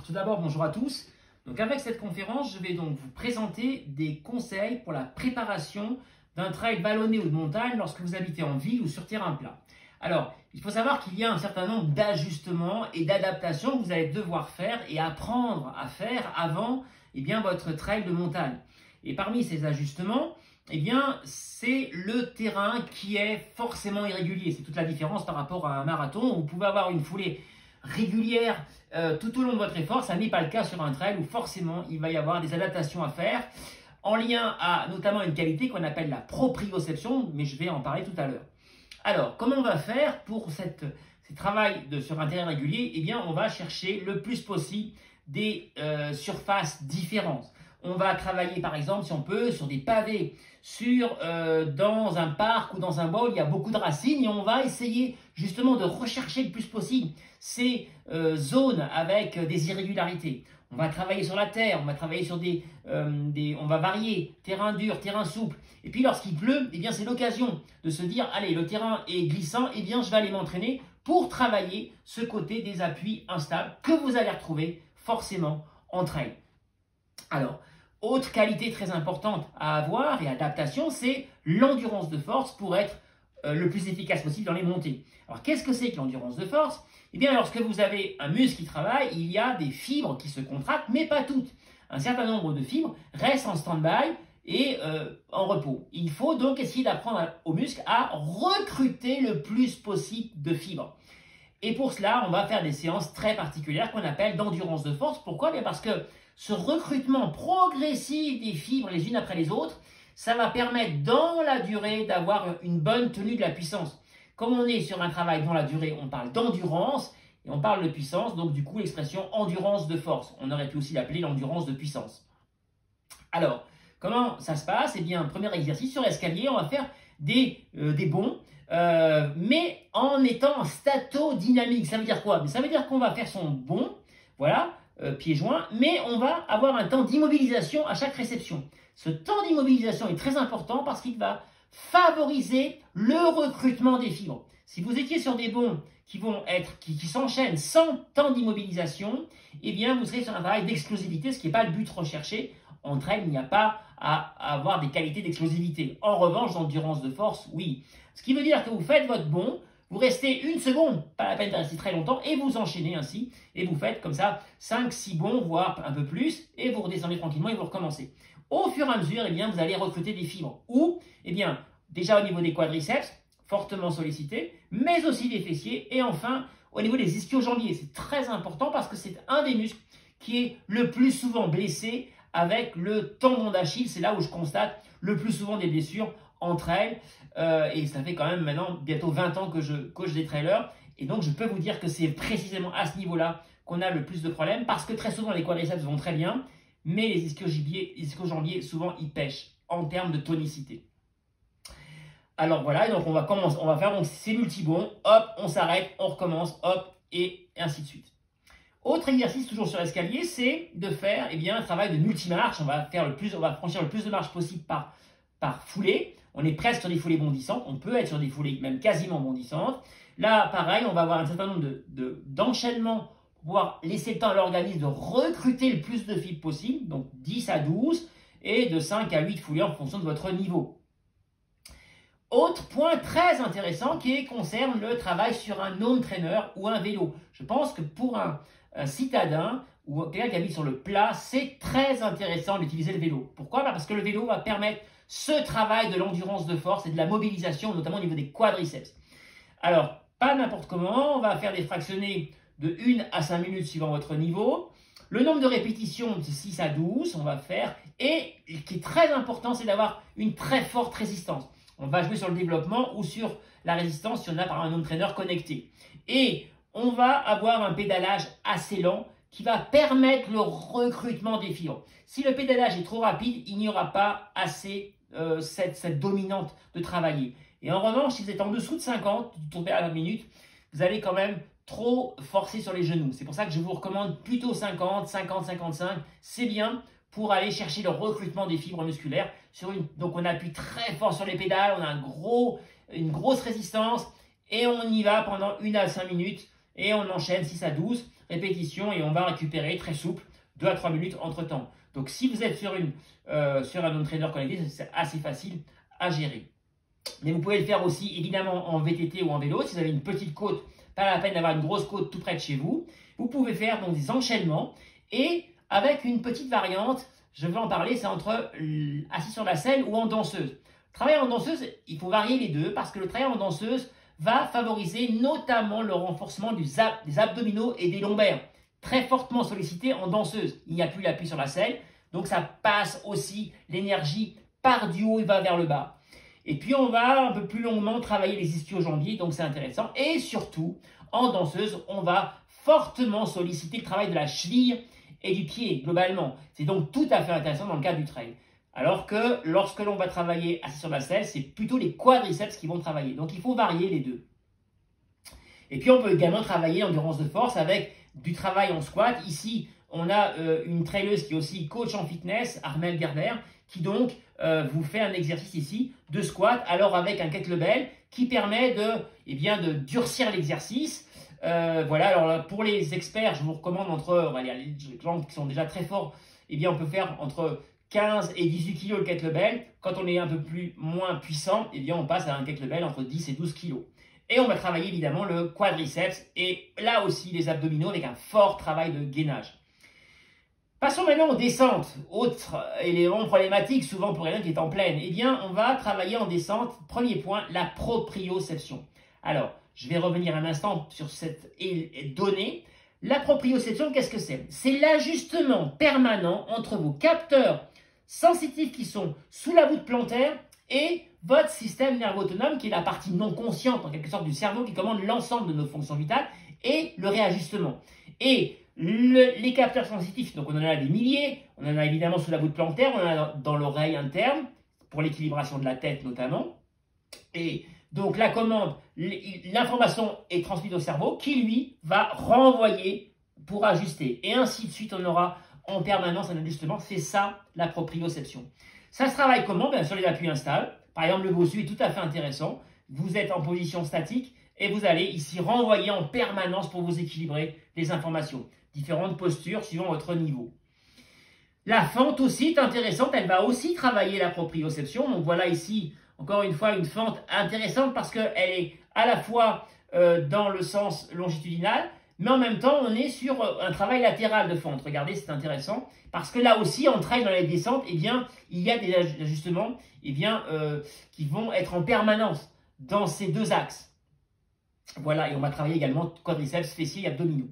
Tout d'abord, bonjour à tous. Donc avec cette conférence, je vais donc vous présenter des conseils pour la préparation d'un trail vallonné ou de montagne lorsque vous habitez en ville ou sur terrain plat. Alors, il faut savoir qu'il y a un certain nombre d'ajustements et d'adaptations que vous allez devoir faire et apprendre à faire avant votre trail de montagne. Et parmi ces ajustements, c'est le terrain qui est forcément irrégulier. C'est toute la différence par rapport à un marathon où vous pouvez avoir une foulée régulière tout au long de votre effort. Ça n'est pas le cas sur un trail où forcément il va y avoir des adaptations à faire en lien à notamment une qualité qu'on appelle la proprioception, mais je vais en parler tout à l'heure. Alors, comment on va faire pour ce travail sur un terrain régulier? On va chercher le plus possible des surfaces différentes. On va travailler par exemple, si on peut, sur des pavés, dans un parc ou dans un bois où il y a beaucoup de racines, et on va essayer justement de rechercher le plus possible ces zones avec des irrégularités. On va travailler sur la terre, on va travailler sur on va varier, terrain dur, terrain souple. Et puis lorsqu'il pleut, c'est l'occasion de se dire, allez, le terrain est glissant, je vais aller m'entraîner pour travailler ce côté des appuis instables que vous allez retrouver forcément en trail. Alors, autre qualité très importante à avoir et adaptation, c'est l'endurance de force pour être le plus efficace possible dans les montées. Alors, qu'est-ce que c'est que l'endurance de force? Lorsque vous avez un muscle qui travaille, il y a des fibres qui se contractent, mais pas toutes. Un certain nombre de fibres restent en stand-by et en repos. Il faut donc essayer d'apprendre au muscle à recruter le plus possible de fibres. Et pour cela, on va faire des séances très particulières qu'on appelle d'endurance de force. Pourquoi? Parce que ce recrutement progressif des fibres les unes après les autres, ça va permettre dans la durée d'avoir une bonne tenue de la puissance. Comme on est sur un travail dans la durée, on parle d'endurance et on parle de puissance, donc du coup l'expression endurance de force. On aurait pu aussi l'appeler l'endurance de puissance. Alors, comment ça se passe? Premier exercice sur escalier, on va faire des bonds, mais en étant en statodynamique. Ça veut dire quoi? Ça veut dire qu'on va faire son bond, voilà, pieds joints, mais on va avoir un temps d'immobilisation à chaque réception. Ce temps d'immobilisation est très important parce qu'il va favoriser le recrutement des fibres. Si vous étiez sur des bonds qui s'enchaînent sans temps d'immobilisation, vous serez sur un travail d'explosivité, ce qui n'est pas le but recherché. En trail, il n'y a pas à avoir des qualités d'explosivité. En revanche, d'endurance de force, oui. Ce qui veut dire que vous faites votre bond, vous restez une seconde, pas la peine de rester très longtemps, et vous enchaînez ainsi, et vous faites comme ça 5-6 bonds, voire un peu plus, et vous redescendez tranquillement et vous recommencez. Au fur et à mesure, vous allez recruter des fibres. Ou, déjà au niveau des quadriceps, fortement sollicités, mais aussi des fessiers, et enfin, au niveau des ischio-jambiers. C'est très important parce que c'est un des muscles qui est le plus souvent blessé avec le tendon d'Achille. C'est là où je constate le plus souvent des blessures entre elles. Et ça fait quand même maintenant bientôt 20 ans que je coach des trailers. Et donc, je peux vous dire que c'est précisément à ce niveau-là qu'on a le plus de problèmes parce que très souvent, les quadriceps vont très bien, mais les ischio-jambiers, souvent, ils pêchent en termes de tonicité. Alors voilà, donc on va faire ces multibonds, hop, on s'arrête, on recommence, hop, et ainsi de suite. Autre exercice toujours sur l'escalier, c'est de faire un travail de multimarche. On va franchir le plus de marches possible par foulée. On est presque sur des foulées bondissantes, on peut être sur des foulées même quasiment bondissantes. Là, pareil, on va avoir un certain nombre d'enchaînements pour pouvoir laisser le temps à l'organisme de recruter le plus de fibres possible, donc 10 à 12 et de 5 à 8 foulées en fonction de votre niveau. Autre point très intéressant qui concerne le travail sur un home trainer ou un vélo. Je pense que pour un citadin ou quelqu'un qui habite sur le plat, c'est très intéressant d'utiliser le vélo. Pourquoi? Parce que le vélo va permettre ce travail de l'endurance de force et de la mobilisation, notamment au niveau des quadriceps. Alors, pas n'importe comment, on va faire des fractionnés de 1 à 5 minutes suivant votre niveau. Le nombre de répétitions de 6 à 12, on va faire. Et ce qui est très important, c'est d'avoir une très forte résistance. On va jouer sur le développement ou sur la résistance si on a par un home trainer connecté. Et on va avoir un pédalage assez lent qui va permettre le recrutement des fibres. Si le pédalage est trop rapide, il n'y aura pas assez cette dominante de travailler. Et en revanche, si vous êtes en dessous de 50, vous tombez à la minute, vous allez quand même trop forcer sur les genoux. C'est pour ça que je vous recommande plutôt 50, 50, 55. C'est bien pour aller chercher le recrutement des fibres musculaires. Donc on appuie très fort sur les pédales, on a une grosse résistance et on y va pendant 1 à 5 minutes et on enchaîne 6 à 12. répétitions et on va récupérer très souple 2 à 3 minutes entre temps. Donc si vous êtes sur un home trainer connecté, c'est assez facile à gérer. Mais vous pouvez le faire aussi évidemment en VTT ou en vélo. Si vous avez une petite côte, pas la peine d'avoir une grosse côte tout près de chez vous. Vous pouvez faire donc des enchaînements et avec une petite variante, je vais en parler, c'est entre assis sur la selle ou en danseuse. Travailler en danseuse, il faut varier les deux parce que le travail en danseuse va favoriser notamment le renforcement des abdominaux et des lombaires, très fortement sollicité en danseuse. Il n'y a plus l'appui sur la selle, donc ça passe aussi l'énergie par du haut et va vers le bas. Et puis on va un peu plus longuement travailler les ischio-jambiers, donc c'est intéressant. Et surtout, en danseuse, on va fortement solliciter le travail de la cheville et du pied, globalement. C'est donc tout à fait intéressant dans le cadre du trail. Alors que lorsque l'on va travailler assis sur la selle, c'est plutôt les quadriceps qui vont travailler. Donc il faut varier les deux. Et puis on peut également travailler l'endurance de force avec du travail en squat. Ici, on a une traileuse qui est aussi coach en fitness, Armelle Gerber, qui donc vous fait un exercice ici de squat, alors avec un kettlebell qui permet de durcir l'exercice. Voilà, alors là, pour les experts, je vous recommande les gens qui sont déjà très forts, on peut faire entre 15 et 18 kg le kettlebell. Quand on est un peu moins puissant, on passe à un kettlebell entre 10 et 12 kg. Et on va travailler évidemment le quadriceps et là aussi les abdominaux avec un fort travail de gainage. Passons maintenant aux descentes. Autre élément problématique, souvent pour quelqu'un qui est en pleine. On va travailler en descente. Premier point, la proprioception. Alors, je vais revenir un instant sur cette donnée. La proprioception, qu'est-ce que c'est? C'est l'ajustement permanent entre vos capteurs sensitifs qui sont sous la voûte plantaire et votre système nerveux autonome qui est la partie non consciente en quelque sorte du cerveau qui commande l'ensemble de nos fonctions vitales et le réajustement. Et les capteurs sensitifs, donc on en a des milliers, on en a évidemment sous la voûte plantaire, on en a dans l'oreille interne pour l'équilibration de la tête notamment. Et donc la commande, l'information est transmise au cerveau qui lui va renvoyer pour ajuster. Et ainsi de suite, on aura en permanence un ajustement. C'est ça la proprioception. Ça se travaille comment? Bien sûr, les appuis instables. Par exemple, le bossu est tout à fait intéressant. Vous êtes en position statique et vous allez ici renvoyer en permanence pour vous équilibrer les informations. Différentes postures suivant votre niveau. La fente aussi est intéressante. Elle va aussi travailler la proprioception. Donc voilà ici, encore une fois, une fente intéressante parce qu'elle est à la fois dans le sens longitudinal, mais en même temps, on est sur un travail latéral de fente. Regardez, c'est intéressant. Parce que là aussi, on travaille dans les descentes, il y a des ajustements qui vont être en permanence dans ces deux axes. Voilà, et on va travailler également quadriceps, fessiers et abdominaux.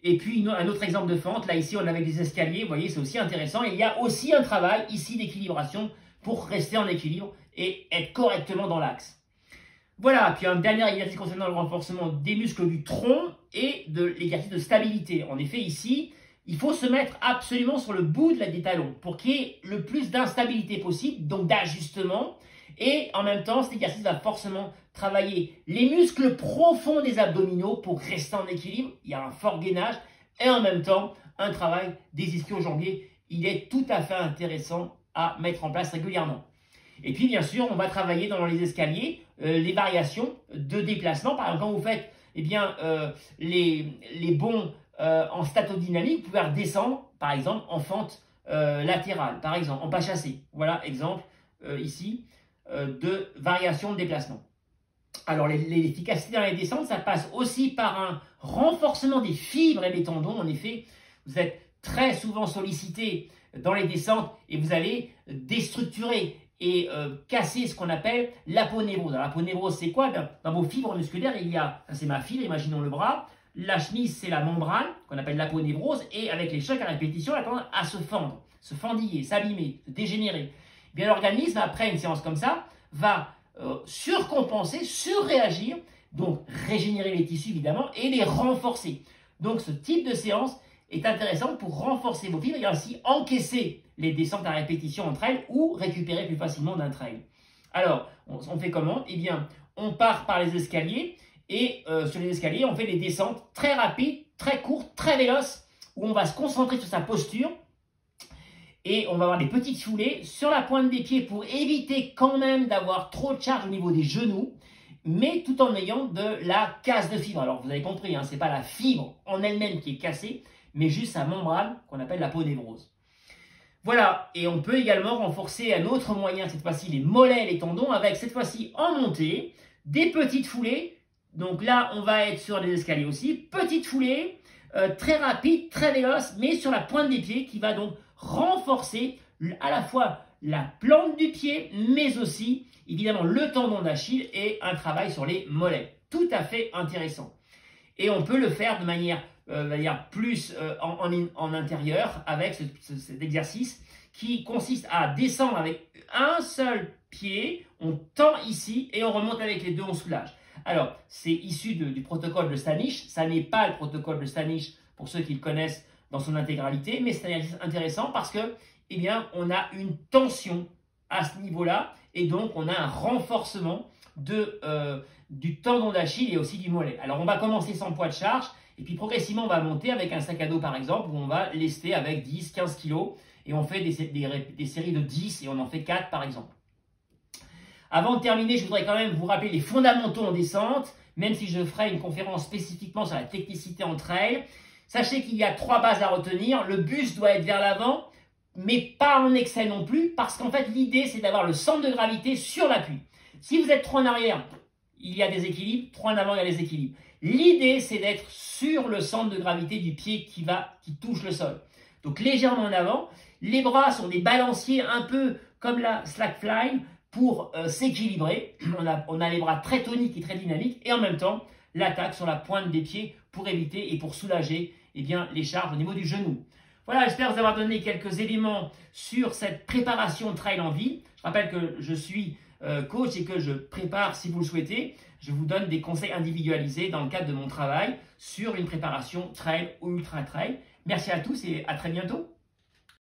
Et puis, un autre exemple de fente, là ici, on avait des escaliers, vous voyez, c'est aussi intéressant. Et il y a aussi un travail ici d'équilibration pour rester en équilibre et être correctement dans l'axe. Voilà, puis un dernier exercice concernant le renforcement des muscles du tronc et de l'exercice de stabilité. En effet, ici, il faut se mettre absolument sur le bout des talons pour qu'il y ait le plus d'instabilité possible, donc d'ajustement. Et en même temps, cet exercice va forcément travailler les muscles profonds des abdominaux pour rester en équilibre. Il y a un fort gainage et en même temps, un travail des ischio-jambiers. Il est tout à fait intéressant à mettre en place régulièrement. Et puis, bien sûr, on va travailler dans les escaliers les variations de déplacement. Par exemple, quand vous faites les bonds en statodynamique, vous pouvez redescendre, par exemple, en fente latérale, par exemple, en pas chassé. Voilà, exemple ici de variation de déplacement. Alors, l'efficacité dans les descentes, ça passe aussi par un renforcement des fibres et des tendons. En effet, vous êtes très souvent sollicité dans les descentes et vous allez déstructurer et casser ce qu'on appelle l'aponévrose. Alors, l'aponévrose, c'est quoi? Dans vos fibres musculaires, il y a, c'est ma fibre, imaginons le bras. La chemise, c'est la membrane, qu'on appelle l'aponévrose, et avec les chocs à répétition, elle a tendance à se fendre, se fendiller, s'abîmer, se dégénérer. Bien, l'organisme, après une séance comme ça, va surcompenser, surréagir, donc régénérer les tissus évidemment, et les renforcer. Donc, ce type de séance est intéressant pour renforcer vos fibres et ainsi encaisser les descentes à répétition entre elles ou récupérer plus facilement d'un trail. Alors, on fait comment? Eh bien, on part par les escaliers et sur les escaliers, on fait des descentes très rapides, très courtes, très véloces où on va se concentrer sur sa posture et on va avoir des petites foulées sur la pointe des pieds pour éviter quand même d'avoir trop de charge au niveau des genoux mais tout en ayant de la casse de fibre. Alors vous avez compris, hein, ce n'est pas la fibre en elle-même qui est cassée, mais juste sa membrane qu'on appelle la ponévrose. Voilà, et on peut également renforcer un autre moyen, cette fois-ci les mollets et les tendons, avec cette fois-ci en montée, des petites foulées. Donc là, on va être sur les escaliers aussi, petites foulées, très rapides, très véloces, mais sur la pointe des pieds qui va donc renforcer à la fois la plante du pied, mais aussi évidemment le tendon d'Achille et un travail sur les mollets. Tout à fait intéressant. Et on peut le faire de manière plus en intérieur avec cet exercice qui consiste à descendre avec un seul pied, on tend ici et on remonte avec les deux, on soulage. Alors, c'est issu du protocole de Stanish, ça n'est pas le protocole de Stanish pour ceux qui le connaissent dans son intégralité, mais c'est un exercice intéressant parce que, eh bien, on a une tension à ce niveau-là et donc on a un renforcement du tendon d'Achille et aussi du mollet. Alors, on va commencer sans poids de charge et puis progressivement, on va monter avec un sac à dos par exemple où on va lester avec 10-15 kg et on fait des séries de 10 et on en fait 4 par exemple. Avant de terminer, je voudrais quand même vous rappeler les fondamentaux en descente, même si je ferai une conférence spécifiquement sur la technicité en trail. Sachez qu'il y a 3 bases à retenir. Le buste doit être vers l'avant, mais pas en excès non plus, parce qu'en fait, l'idée, c'est d'avoir le centre de gravité sur l'appui. Si vous êtes trop en arrière, il y a des équilibres, trop en avant, il y a des équilibres. L'idée, c'est d'être sur le centre de gravité du pied qui touche le sol. Donc, légèrement en avant. Les bras sont des balanciers un peu comme la slackline, pour s'équilibrer. On a les bras très toniques et très dynamiques et en même temps l'attaque sur la pointe des pieds pour éviter et pour soulager les charges au niveau du genou. Voilà, j'espère vous avoir donné quelques éléments sur cette préparation trail en ville. Je rappelle que je suis coach et que je prépare, si vous le souhaitez, je vous donne des conseils individualisés dans le cadre de mon travail sur une préparation trail ou ultra trail. Merci à tous et à très bientôt.